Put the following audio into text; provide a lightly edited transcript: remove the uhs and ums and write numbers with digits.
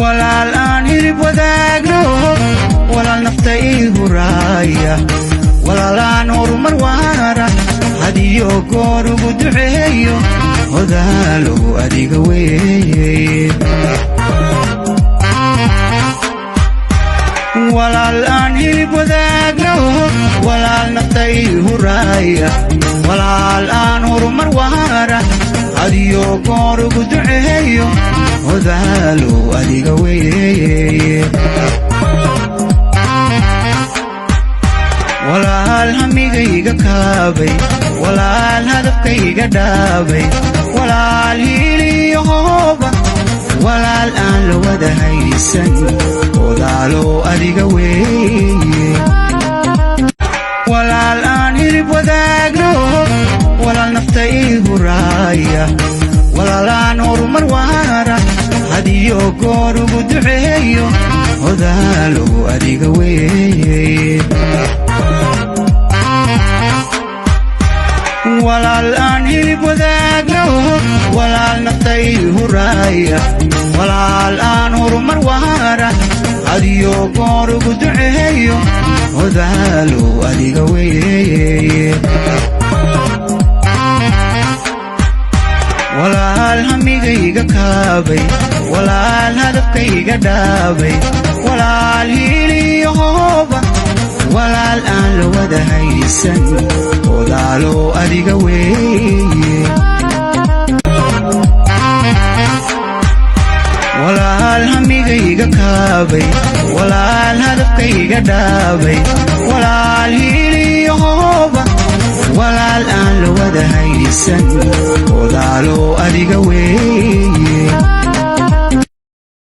walaal aan hilib wadaagno walaal nafta ii huraaya walaalaan horumar waara hadiyo goor ugu duceeyo odaalow adiga weeye walaal aan hilib wadaagno walaal nafta ii huraaya walaal aan horumar waara hadiyo goor ugu duceeyo odaalow adiga weeye walaal hamigayga kaabay walaal hadafkayga dhaabay walaal hiiliyo hooba walaal aan la wada haysan odaalow adiga weeye walaal aan hilib wadaagno walaal nafta ii huraaya walaalaan horumar waara hadiyo goor ugu duceeyo odaalow adiga weeye walaal aan hilib wadaagno walaal nafta ii huraaya walaal aan horumar waara hadiyo goor ugu duceeyo odaalow adiga weeye walaal hamigayga kaabay walaal hadafkayga dhaabay walaal hiiliyo hooba walaal aan la wada haysan odaalow adiga weeye walaal hamigayga kaabay walaal hadafkayga dhaabay walaal hiiliyo hooba walaal aan la wada haysan odaalow adiga weeye